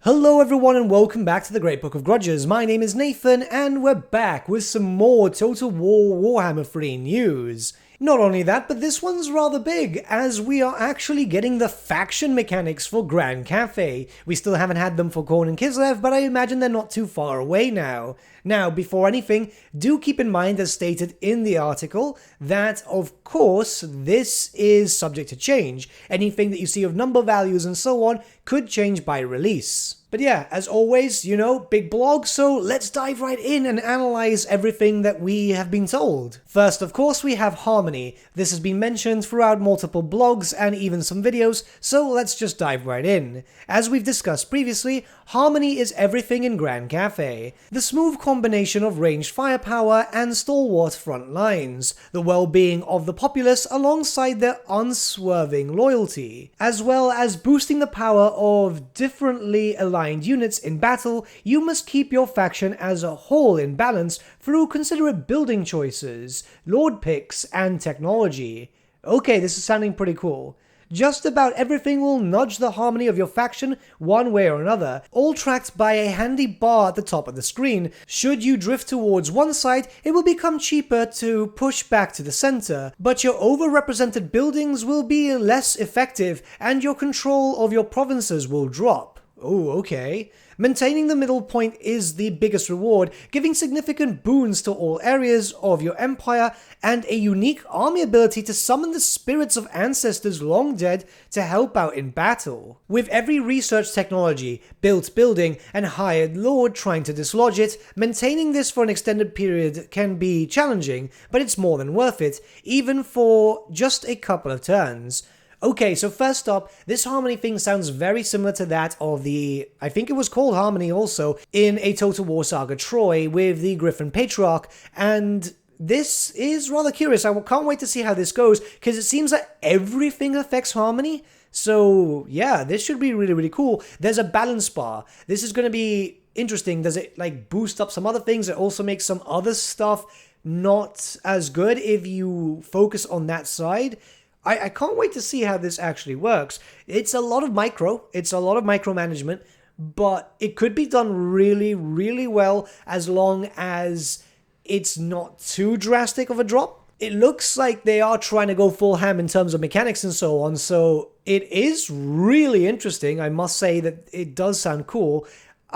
Hello everyone and welcome back to the Great Book of Grudges. My name is Nathan and we're back with some more Total War Warhammer 3 news. Not only that, but this one's rather big, as we are actually getting the faction mechanics for Grand Cathay. We still haven't had them for Khorne and Kislev, but I imagine they're not too far away now. Now, before anything, do keep in mind, as stated in the article, that of course this is subject to change. Anything that you see of number values and so on could change by release. But yeah, as always, you know, big blog, so let's dive right in and analyze everything that we have been told. First, of course, we have Harmony. This has been mentioned throughout multiple blogs and even some videos, so let's just dive right in. As we've discussed previously, Harmony is everything in Grand Cathay. The smooth combination of ranged firepower and stalwart front lines, the well-being of the populace alongside their unswerving loyalty, as well as boosting the power of differently aligned units in battle. You must keep your faction as a whole in balance through considerate building choices, lord picks, and technology. Okay, this is sounding pretty cool. Just about everything will nudge the harmony of your faction one way or another, all tracked by a handy bar at the top of the screen. Should you drift towards one side, it will become cheaper to push back to the center, but your overrepresented buildings will be less effective and your control of your provinces will drop. Oh, okay. Maintaining the middle point is the biggest reward, giving significant boons to all areas of your empire and a unique army ability to summon the spirits of ancestors long dead to help out in battle. With every research technology, built building, and hired lord trying to dislodge it, maintaining this for an extended period can be challenging, but it's more than worth it, even for just a couple of turns. Okay, so first up, this Harmony thing sounds very similar to that of the, I think it was called Harmony also, in a Total War Saga Troy with the Griffin Patriarch, and this is rather curious. I can't wait to see how this goes, because it seems that everything affects Harmony. So yeah, this should be really cool. There's a balance bar. This is going to be interesting. Does it like boost up some other things? It also makes some other stuff not as good if you focus on that side. I can't wait to see how this actually works. It's a lot of micromanagement, but it could be done really well as long as it's not too drastic of a drop. It looks like they are trying to go full ham in terms of mechanics and so on, so it is really interesting. I must say that it does sound cool.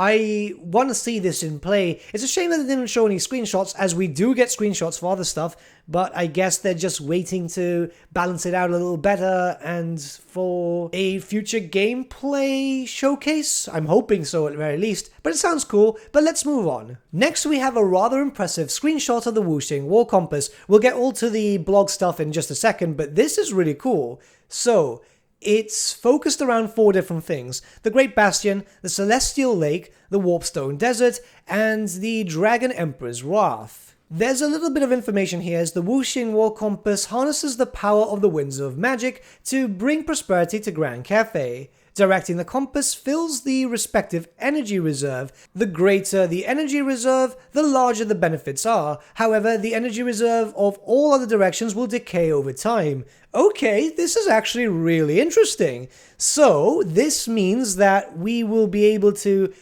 I want to see this in play. It's a shame that they didn't show any screenshots, as we do get screenshots for other stuff, but I guess they're just waiting to balance it out a little better and for a future gameplay showcase. I'm hoping so at the very least, but it sounds cool. But let's move on. Next we have a rather impressive screenshot of the Whooshing War Compass. We'll get all to the blog stuff in just a second, but this is really cool. So, it's focused around 4 different things: the Great Bastion, the Celestial Lake, the Warpstone Desert, and the Dragon Emperor's Wrath. There's a little bit of information here, as the Whooshing War Compass harnesses the power of the winds of magic to bring prosperity to Grand Cathay. Directing the compass fills the respective energy reserve. The greater the energy reserve, the larger the benefits are. However, the energy reserve of all other directions will decay over time. Okay, this is actually really interesting. So, this means that we will be able to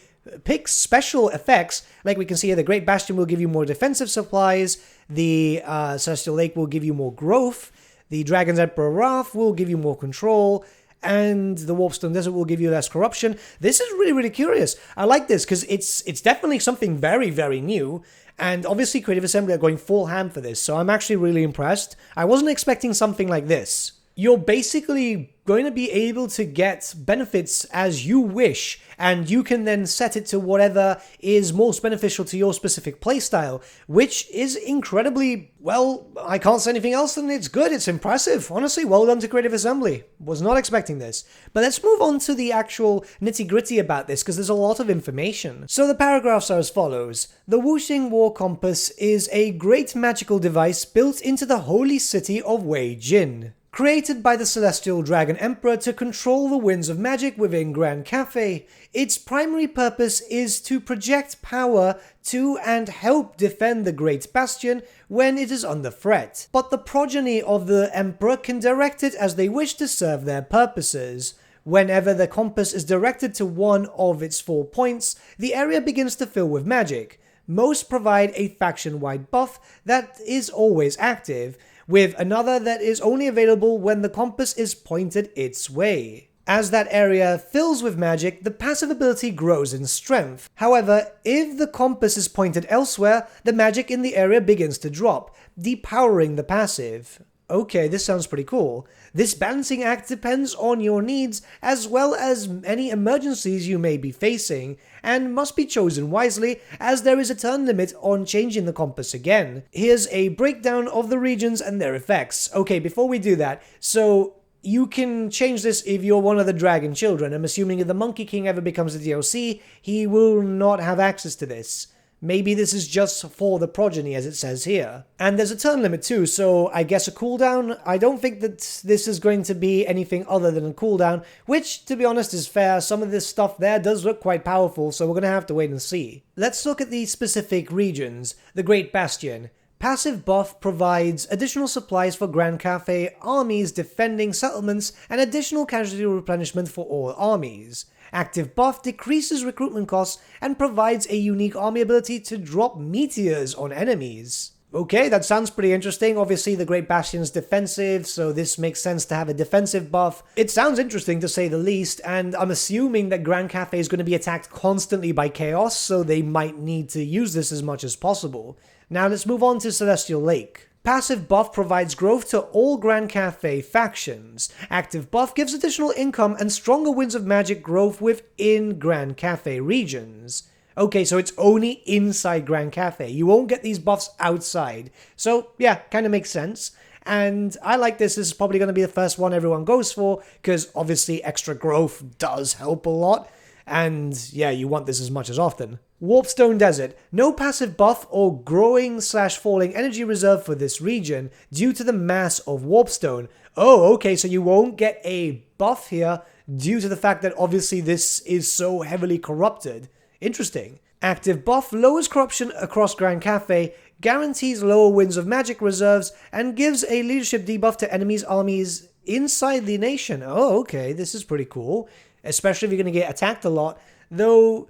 pick special effects. Like we can see here, the Great Bastion will give you more defensive supplies, the Celestial Lake will give you more growth, the Dragon's Emperor Wrath will give you more control, and the Warpstone Desert will give you less corruption. This is really curious. I like this because it's definitely something very new, and obviously Creative Assembly are going full ham for this, so I'm actually really impressed. I wasn't expecting something like this. You're basically going to be able to get benefits as you wish, and you can then set it to whatever is most beneficial to your specific playstyle, which is incredibly, well, I can't say anything else than it's good. It's impressive. Honestly, well done to Creative Assembly. Was not expecting this. But let's move on to the actual nitty-gritty about this, because there's a lot of information. So the paragraphs are as follows. The Whooshing War Compass is a great magical device built into the holy city of Wei Jin. Created by the Celestial Dragon Emperor to control the winds of magic within Grand Cathay, its primary purpose is to project power to and help defend the Great Bastion when it is under threat. But the progeny of the Emperor can direct it as they wish to serve their purposes. Whenever the compass is directed to one of its 4 points, the area begins to fill with magic. Most provide a faction-wide buff that is always active, with another that is only available when the compass is pointed its way. As that area fills with magic, the passive ability grows in strength. However, if the compass is pointed elsewhere, the magic in the area begins to drop, depowering the passive. Okay, this sounds pretty cool. This balancing act depends on your needs, as well as any emergencies you may be facing, and must be chosen wisely, as there is a turn limit on changing the compass again. Here's a breakdown of the regions and their effects. Okay, before we do that, so you can change this if you're one of the dragon children. I'm assuming if the Monkey King ever becomes a DLC, he will not have access to this. Maybe this is just for the progeny, as it says here. And there's a turn limit too, so I guess a cooldown. I don't think that this is going to be anything other than a cooldown, which, to be honest, is fair. Some of this stuff there does look quite powerful, so we're going to have to wait and see. Let's look at the specific regions. The Great Bastion. Passive buff provides additional supplies for Grand Cathay armies defending settlements and additional casualty replenishment for all armies. Active buff decreases recruitment costs and provides a unique army ability to drop meteors on enemies. Okay, that sounds pretty interesting. Obviously, the Great Bastion is defensive, so this makes sense to have a defensive buff. It sounds interesting to say the least, and I'm assuming that Grand Cathay is going to be attacked constantly by chaos, so they might need to use this as much as possible. Now let's move on to Celestial Lake. Passive buff provides growth to all Grand Cathay factions. Active buff gives additional income and stronger winds of magic growth within Grand Cathay regions. Okay, so it's only inside Grand Cathay. You won't get these buffs outside. So yeah, kind of makes sense. And I like this. This is probably going to be the first one everyone goes for, because obviously extra growth does help a lot. And yeah, you want this as much as often. Warpstone Desert. No passive buff or growing/falling energy reserve for this region due to the mass of Warpstone. Oh, okay, so you won't get a buff here due to the fact that obviously this is so heavily corrupted. Interesting. Active buff lowers corruption across Grand Cathay, guarantees lower winds of magic reserves, and gives a leadership debuff to enemies' armies inside the nation. Oh, okay, this is pretty cool. Especially if you're going to get attacked a lot. Though,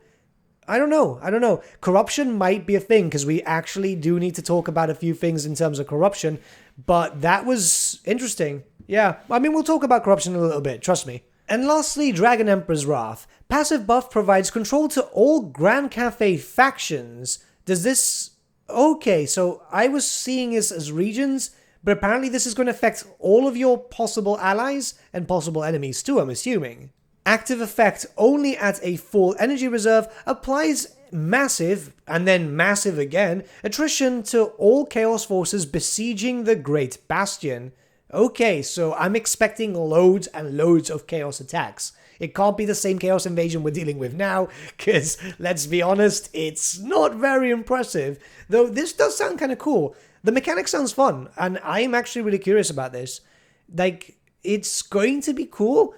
I don't know. Corruption might be a thing, because we actually do need to talk about a few things in terms of corruption. But that was interesting. Yeah, I mean, we'll talk about corruption in a little bit, trust me. And lastly, Dragon Emperor's Wrath. Passive buff provides control to all Grand Cathay factions. Does this... Okay, so I was seeing this as regions, but apparently this is going to affect all of your possible allies and possible enemies too, I'm assuming. Active effect only at a full energy reserve applies massive, and then massive again, attrition to all Chaos forces besieging the Great Bastion. Okay, so I'm expecting loads and loads of Chaos attacks. It can't be the same Chaos invasion we're dealing with now, because, let's be honest, it's not very impressive. Though this does sound kind of cool. The mechanic sounds fun, and I'm actually really curious about this. Like, it's going to be cool.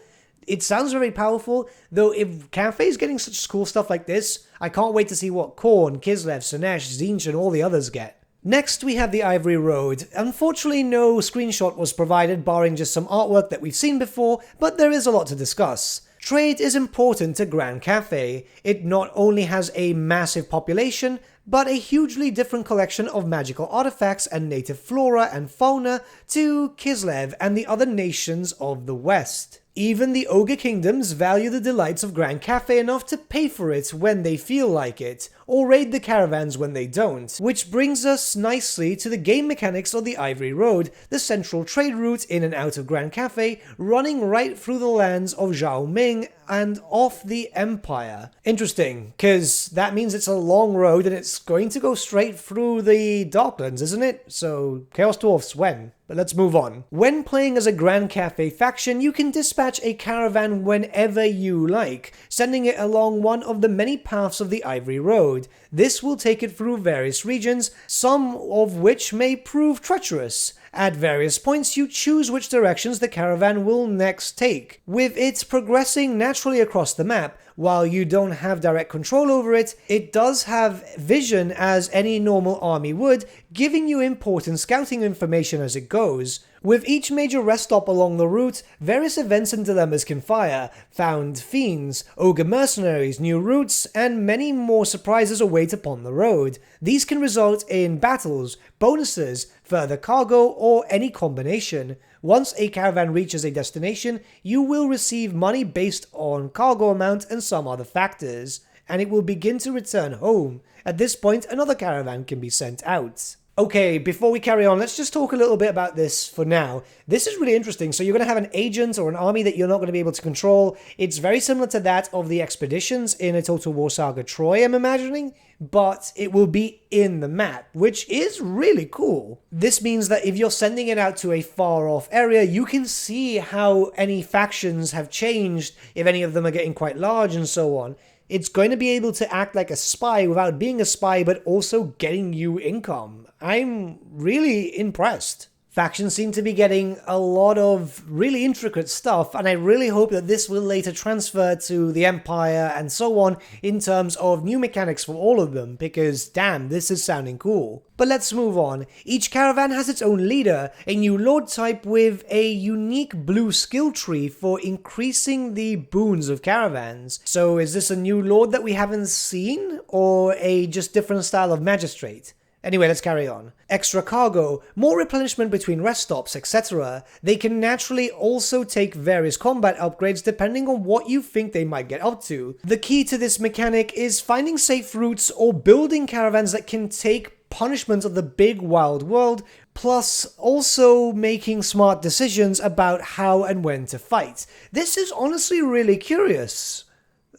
It sounds very powerful, though if Cathay is getting such cool stuff like this, I can't wait to see what Khorne, Kislev, Sinesh, Tzeentch, and all the others get. Next, we have the Ivory Road. Unfortunately, no screenshot was provided, barring just some artwork that we've seen before, but there is a lot to discuss. Trade is important to Grand Cathay. It not only has a massive population, but a hugely different collection of magical artifacts and native flora and fauna to Kislev and the other nations of the West. Even the Ogre Kingdoms value the delights of Grand Cathay enough to pay for it when they feel like it, or raid the caravans when they don't. Which brings us nicely to the game mechanics of the Ivory Road, the central trade route in and out of Grand Cathay, running right through the lands of Zhao Ming and off the Empire. Interesting, because that means it's a long road and it's going to go straight through the Darklands, isn't it? So, Chaos Dwarfs when? But let's move on. When playing as a Grand Cathay faction, you can dispatch a caravan whenever you like, sending it along one of the many paths of the Ivory Road. This will take it through various regions, some of which may prove treacherous. At various points, you choose which directions the caravan will next take, with it progressing naturally across the map, while you don't have direct control over it, it does have vision as any normal army would, giving you important scouting information as it goes. With each major rest stop along the route, various events and dilemmas can fire, found fiends, ogre mercenaries, new routes, and many more surprises await upon the road. These can result in battles, bonuses, further cargo, or any combination. Once a caravan reaches a destination, you will receive money based on cargo amount and some other factors, and it will begin to return home. At this point, another caravan can be sent out. Okay, before we carry on, let's just talk a little bit about this for now. This is really interesting. So you're going to have an agent or an army that you're not going to be able to control. It's very similar to that of the expeditions in a Total War Saga Troy, I'm imagining, but it will be in the map, which is really cool. This means that if you're sending it out to a far-off area, you can see how any factions have changed, if any of them are getting quite large and so on. It's going to be able to act like a spy without being a spy, but also getting you income. I'm really impressed. Factions seem to be getting a lot of really intricate stuff, and I really hope that this will later transfer to the Empire and so on in terms of new mechanics for all of them, because damn, this is sounding cool. But let's move on. Each caravan has its own leader, a new lord type with a unique blue skill tree for increasing the boons of caravans. So is this a new lord that we haven't seen, or a just different style of magistrate? Anyway, let's carry on. Extra cargo, more replenishment between rest stops, etc. They can naturally also take various combat upgrades depending on what you think they might get up to. The key to this mechanic is finding safe routes or building caravans that can take punishment of the big wild world, plus also making smart decisions about how and when to fight. This is honestly really curious.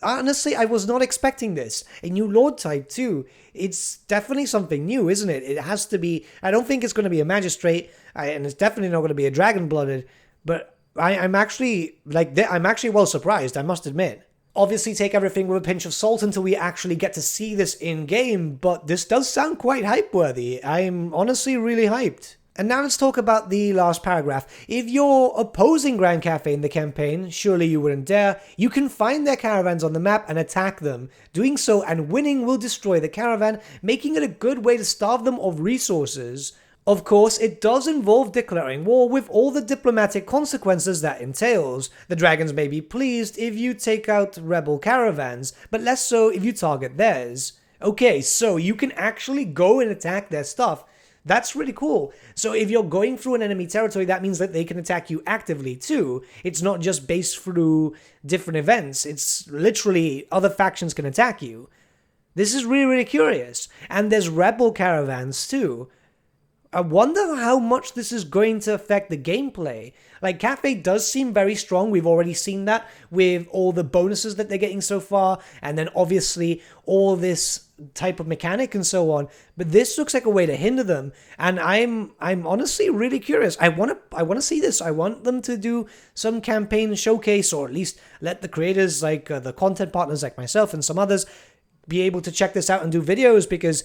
Honestly, I was not expecting this. A new lord type too. It's definitely something new, isn't it? It has to be. I don't think it's going to be a magistrate, and it's definitely not going to be a dragon-blooded. But I'm actually well surprised, I must admit. Obviously, take everything with a pinch of salt until we actually get to see this in game. But this does sound quite hype-worthy. I'm honestly really hyped. And now let's talk about the last paragraph. If you're opposing Grand Cathay in the campaign, surely you wouldn't dare, you can find their caravans on the map and attack them. Doing so and winning will destroy the caravan, making it a good way to starve them of resources. Of course, it does involve declaring war with all the diplomatic consequences that entails. The dragons may be pleased if you take out rebel caravans, but less so if you target theirs. Okay, so you can actually go and attack their stuff. That's really cool. So if you're going through an enemy territory, that means that they can attack you actively too. It's not just based through different events. It's literally other factions can attack you. This is really, really curious. And there's rebel caravans too. I wonder how much this is going to affect the gameplay. Like, Cathay does seem very strong. We've already seen that with all the bonuses that they're getting so far. And then obviously all this type of mechanic and so on. But this looks like a way to hinder them. And I'm honestly really curious. I want to see this. I want them to do some campaign showcase, or at least let the creators, like the content partners like myself and some others, be able to check this out and do videos, because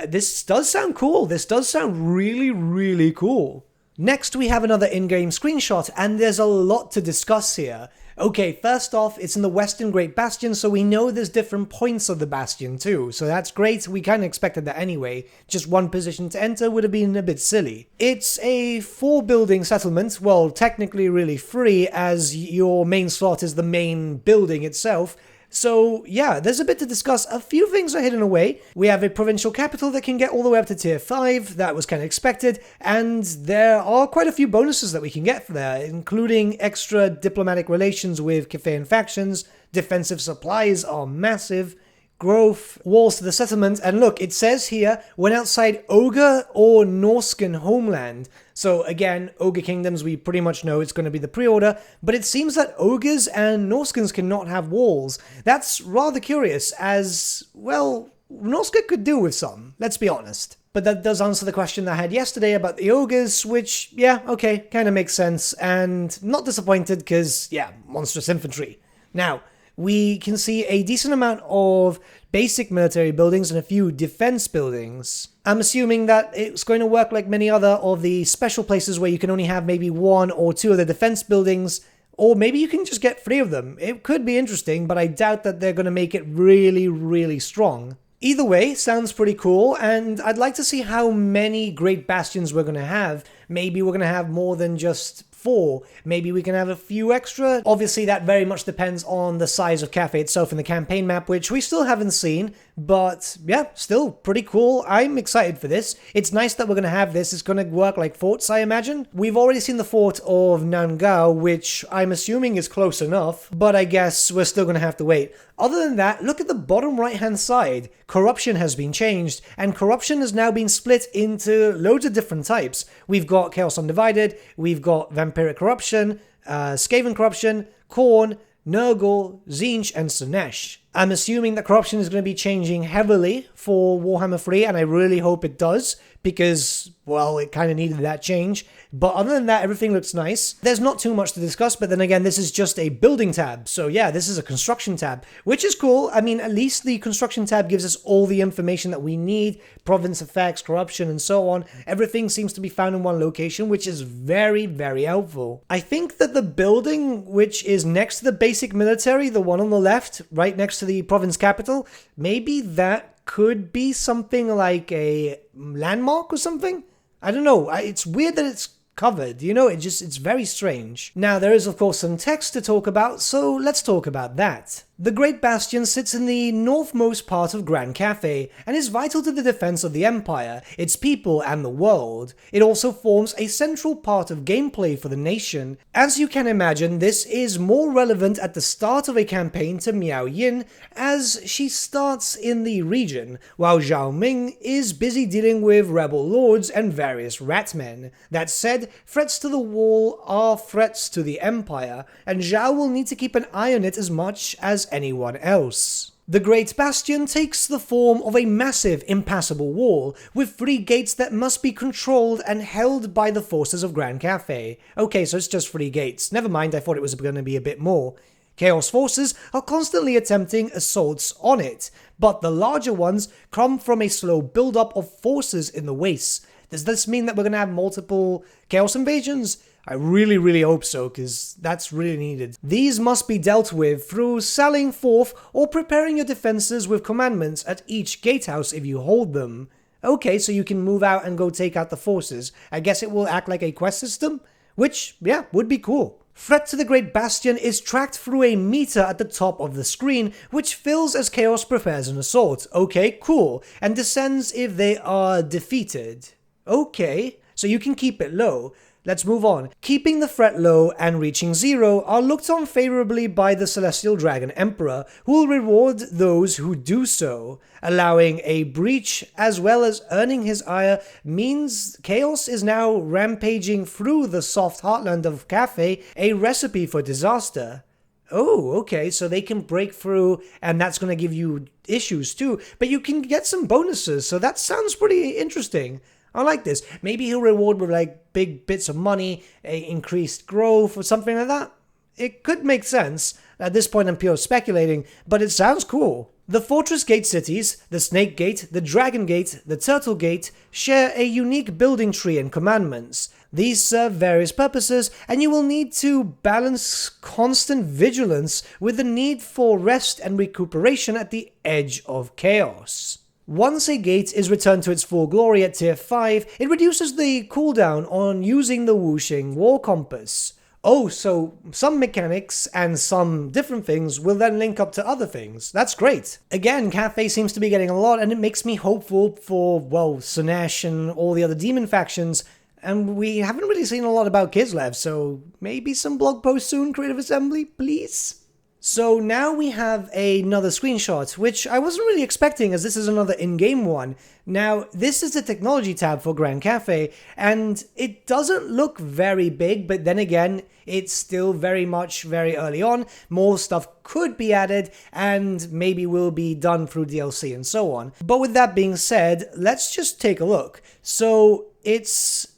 this does sound cool. This does sound really, really cool. Next, we have another in-game screenshot, and there's a lot to discuss here. Okay, first off, it's in the Western Great Bastion, so we know there's different points of the Bastion too, so that's great. We kind of expected that anyway. Just one position to enter would have been a bit silly. It's a 4-building settlement, well, technically really 3, as your main slot is the main building itself. So yeah, there's a bit to discuss. A few things are hidden away. We have a provincial capital that can get all the way up to tier 5, that was kind of expected, and there are quite a few bonuses that we can get for there, including extra diplomatic relations with Cathayan factions, defensive supplies are massive, growth, walls to the settlement, and look, it says here, when outside Ogre or Norscan homeland. So again, Ogre Kingdoms, we pretty much know it's going to be the pre-order, but it seems that Ogres and Norscans cannot have walls. That's rather curious, as, well, Norsca could do with some, let's be honest. But that does answer the question I had yesterday about the Ogres, which, yeah, okay, kind of makes sense, and not disappointed, because, yeah, monstrous infantry. Now, we can see a decent amount of basic military buildings and a few defense buildings. I'm assuming that it's going to work like many other of the special places where you can only have maybe 1 or 2 of the defense buildings, Or maybe you can just get 3 of them. It could be interesting, but I doubt that they're going to make it really, really strong. Either way, sounds pretty cool, and I'd like to see how many Great Bastions we're going to have. Maybe we're going to have more than just 4. Maybe we can have a few extra. Obviously, that very much depends on the size of Cathay itself in the campaign map, which we still haven't seen. But yeah, still pretty cool. I'm excited for this. It's nice that we're going to have this. It's going to work like forts, I imagine. We've already seen the fort of Nangao, which I'm assuming is close enough, but I guess we're still going to have to wait. Other than that, look at the bottom right-hand side. Corruption has been changed, and corruption has now been split into loads of different types. We've got Chaos Undivided, we've got Vampiric Corruption, Skaven Corruption, Khorne, Nurgle, Tzeentch, and Slaanesh. I'm assuming that corruption is going to be changing heavily for Warhammer 3, and I really hope it does, because, well, it kind of needed that change. But other than that, everything looks nice. There's not too much to discuss, but then again, this is just a building tab. So yeah, this is a construction tab, which is cool. I mean, at least the construction tab gives us all the information that we need, province effects, corruption, and so on. Everything seems to be found in one location, which is very, very helpful. I think that the building, which is next to the basic military, the one on the left, right next to the province capital, maybe that could be something like a landmark or something? I don't know. It's weird that it's covered, you know, it's very strange. Now, there is of course some text to talk about, so let's talk about that. The Great Bastion sits in the northmost part of Grand Cathay and is vital to the defense of the Empire, its people, and the world. It also forms a central part of gameplay for the nation. As you can imagine, this is more relevant at the start of a campaign to Miao Yin, as she starts in the region, while Zhao Ming is busy dealing with rebel lords and various ratmen. That said, threats to the wall are threats to the Empire, and Zhao will need to keep an eye on it as much as anyone else. The Great Bastion takes the form of a massive impassable wall, with 3 gates that must be controlled and held by the forces of Grand Cathay. Okay, so it's just 3 gates. Never mind, I thought it was going to be a bit more. Chaos forces are constantly attempting assaults on it, but the larger ones come from a slow build-up of forces in the wastes. Does this mean that we're going to have multiple Chaos invasions? I really, really hope so, because that's really needed. These must be dealt with through sallying forth or preparing your defenses with commandments at each gatehouse if you hold them. Okay, so you can move out and go take out the forces. I guess it will act like a quest system? Which, yeah, would be cool. Threat to the Great Bastion is tracked through a meter at the top of the screen, which fills as Chaos prepares an assault. Okay, cool. And descends if they are defeated. Okay, so you can keep it low. Let's move on. Keeping the threat low and reaching 0 are looked on favorably by the Celestial Dragon Emperor, who will reward those who do so. Allowing a breach as well as earning his ire means Chaos is now rampaging through the soft heartland of Cathay, a recipe for disaster. Oh, okay, so they can break through, and that's going to give you issues too, but you can get some bonuses, so that sounds pretty interesting. I like this. Maybe he'll reward with like big bits of money, increased growth, or something like that. It could make sense. At this point I'm pure speculating, but it sounds cool. The Fortress Gate cities, the Snake Gate, the Dragon Gate, the Turtle Gate, share a unique building tree and commandments. These serve various purposes, and you will need to balance constant vigilance with the need for rest and recuperation at the edge of chaos. Once a gate is returned to its full glory at tier 5, it reduces the cooldown on using the Whooshing War Compass. Oh, so some mechanics and some different things will then link up to other things. That's great. Again, Cathay seems to be getting a lot, and it makes me hopeful for, well, Slaanesh and all the other demon factions. And we haven't really seen a lot about Kislev, so maybe some blog posts soon, Creative Assembly, please? So now we have another screenshot, which I wasn't really expecting as this is another in-game one. Now, this is the technology tab for Grand Cathay, and it doesn't look very big, but then again, it's still very early on. More stuff could be added, and maybe will be done through DLC and so on. But with that being said, let's just take a look. So, it's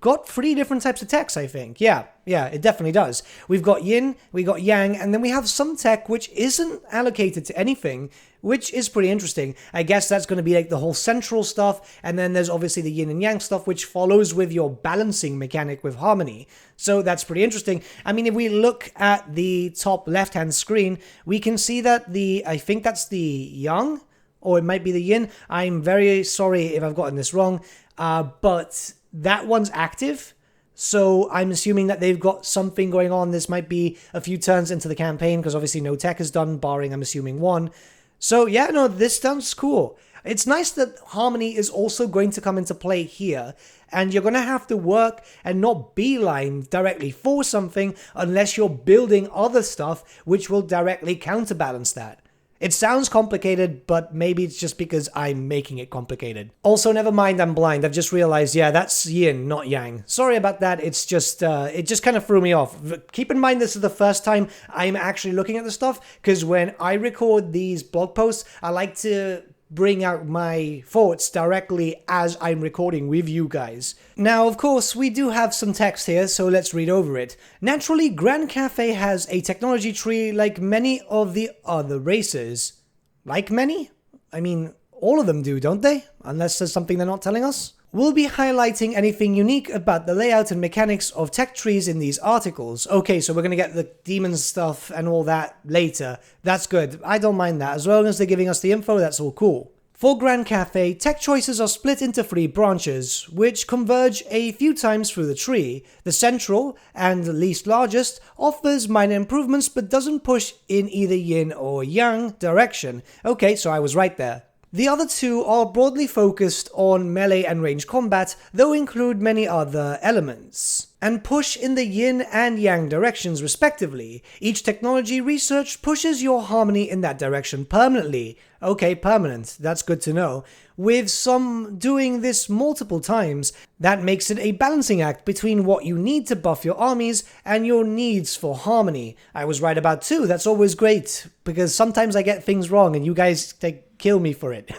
got 3 different types of techs, I think. Yeah, it definitely does. We've got yin, we got yang, and then we have some tech which isn't allocated to anything, which is pretty interesting. I guess that's going to be like the whole central stuff, and then there's obviously the yin and yang stuff, which follows with your balancing mechanic with harmony. So that's pretty interesting. I mean, if we look at the top left-hand screen, we can see that I think that's the yang, or it might be the yin. I'm very sorry if I've gotten this wrong, but that one's active. So I'm assuming that they've got something going on. This might be a few turns into the campaign, because obviously no tech is done, barring, I'm assuming, 1. So yeah, no, this sounds cool. It's nice that harmony is also going to come into play here, and you're going to have to work and not beeline directly for something unless you're building other stuff which will directly counterbalance that. It sounds complicated, but maybe it's just because I'm making it complicated. Also, never mind, I'm blind. I've just realized, yeah, that's yin, not yang. Sorry about that. It's just, it just kind of threw me off. Keep in mind, this is the first time I'm actually looking at the stuff, because when I record these blog posts, I like to bring out my thoughts directly as I'm recording with you guys. Now, of course, we do have some text here, so let's read over it. Naturally, Grand Cathay has a technology tree like many of the other races. Like many? I mean, all of them do, don't they? Unless there's something they're not telling us. We'll be highlighting anything unique about the layout and mechanics of tech trees in these articles. Okay, so we're going to get the demon stuff and all that later. That's good. I don't mind that. As long as they're giving us the info, that's all cool. For Grand Cathay, tech choices are split into 3 branches, which converge a few times through the tree. The central, and least largest, offers minor improvements but doesn't push in either yin or yang direction. Okay, so I was right there. The other 2 are broadly focused on melee and range combat, though include many other elements, and push in the yin and yang directions respectively. Each technology research pushes your harmony in that direction permanently. Okay, permanent, that's good to know. With some doing this multiple times, that makes it a balancing act between what you need to buff your armies and your needs for harmony. I was right about 2, that's always great, because sometimes I get things wrong and you guys kill me for it.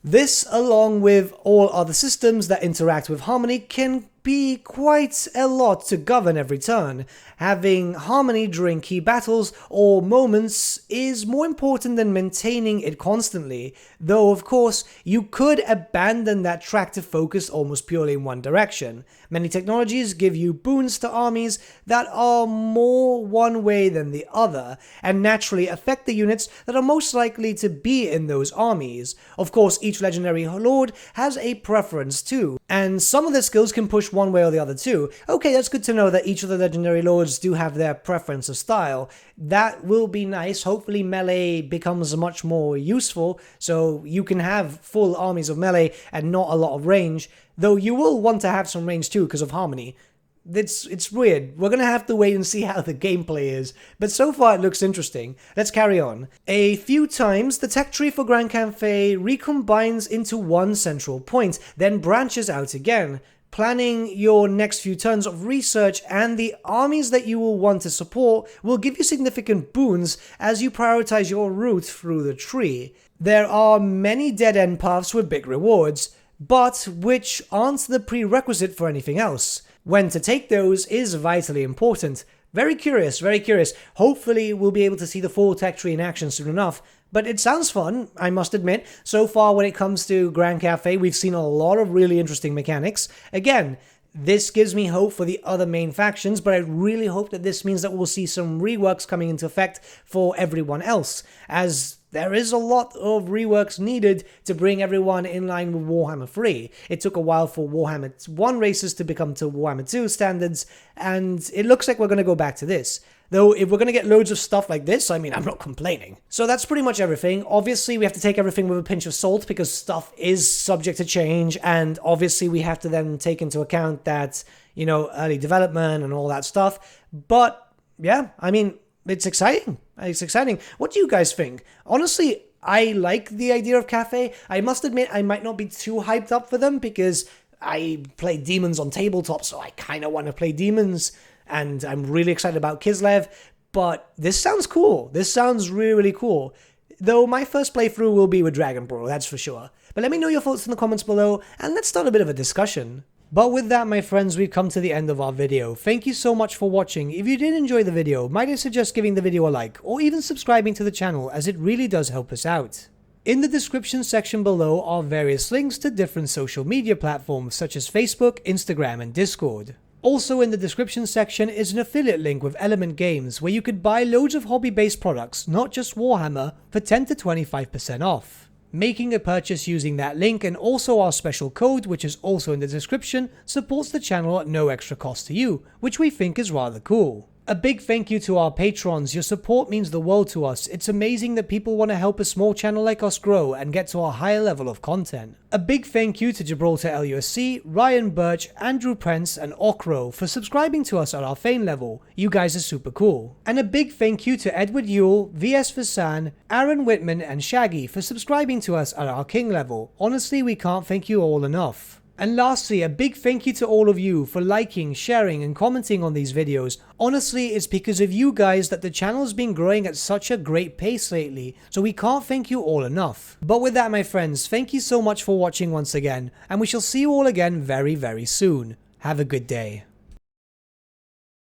This, along with all other systems that interact with harmony, can be quite a lot to govern every turn. Having harmony during key battles or moments is more important than maintaining it constantly, though of course you could abandon that track to focus almost purely in one direction. Many technologies give you boons to armies that are more one way than the other, and naturally affect the units that are most likely to be in those armies. Of course, each legendary lord has a preference too, and some of their skills can push one way or the other too. Okay, that's good to know that each of the legendary lords do have their preference of style. That will be nice. Hopefully melee becomes much more useful, so you can have full armies of melee and not a lot of range, though you will want to have some range too because of harmony. It's weird. We're gonna have to wait and see how the gameplay is, but so far it looks interesting. Let's carry on. A few times, the tech tree for Grand Cathay recombines into one central point, then branches out again. Planning your next few turns of research and the armies that you will want to support will give you significant boons as you prioritize your route through the tree. There are many dead-end paths with big rewards, but which aren't the prerequisite for anything else. When to take those is vitally important. Very curious, very curious. Hopefully we'll be able to see the full tech tree in action soon enough. But it sounds fun, I must admit. So far when it comes to Grand Cathay, we've seen a lot of really interesting mechanics. Again, this gives me hope for the other main factions, but I really hope that this means that we'll see some reworks coming into effect for everyone else, as there is a lot of reworks needed to bring everyone in line with Warhammer 3. It took a while for Warhammer 1 races to become to Warhammer 2 standards, and it looks like we're going to go back to this. Though, if we're going to get loads of stuff like this, I mean, I'm not complaining. So that's pretty much everything. Obviously, we have to take everything with a pinch of salt because stuff is subject to change, and obviously we have to then take into account that, you know, early development and all that stuff. But, yeah, I mean, it's exciting. It's exciting. What do you guys think? Honestly, I like the idea of Cathay. I must admit, I might not be too hyped up for them because I play demons on tabletop, so I kind of want to play demons. And I'm really excited about Kislev, but this sounds cool. This sounds really, really cool. Though my first playthrough will be with Dragon Bro, that's for sure. But let me know your thoughts in the comments below, and let's start a bit of a discussion. But with that, my friends, we've come to the end of our video. Thank you so much for watching. If you did enjoy the video, might I suggest giving the video a like, or even subscribing to the channel, as it really does help us out. In the description section below are various links to different social media platforms such as Facebook, Instagram, and Discord. Also in the description section is an affiliate link with Element Games where you could buy loads of hobby-based products, not just Warhammer, for 10 to 25% off. Making a purchase using that link and also our special code, which is also in the description, supports the channel at no extra cost to you, which we think is rather cool. A big thank you to our patrons. Your support means the world to us. It's amazing that people want to help a small channel like us grow and get to a higher level of content. A big thank you to Gibraltar LUSC, Ryan Bertsche, Andrew Prince, and Okro for subscribing to us at our Fane level. You guys are super cool. And a big thank you to Edward Yule, VS Vasan, Aaron Whitman, and Shaggy for subscribing to us at our King level. Honestly, we can't thank you all enough. And lastly, a big thank you to all of you for liking, sharing, and commenting on these videos. Honestly, it's because of you guys that the channel has been growing at such a great pace lately, so we can't thank you all enough. But with that, my friends, thank you so much for watching once again, and we shall see you all again very, very soon. Have a good day.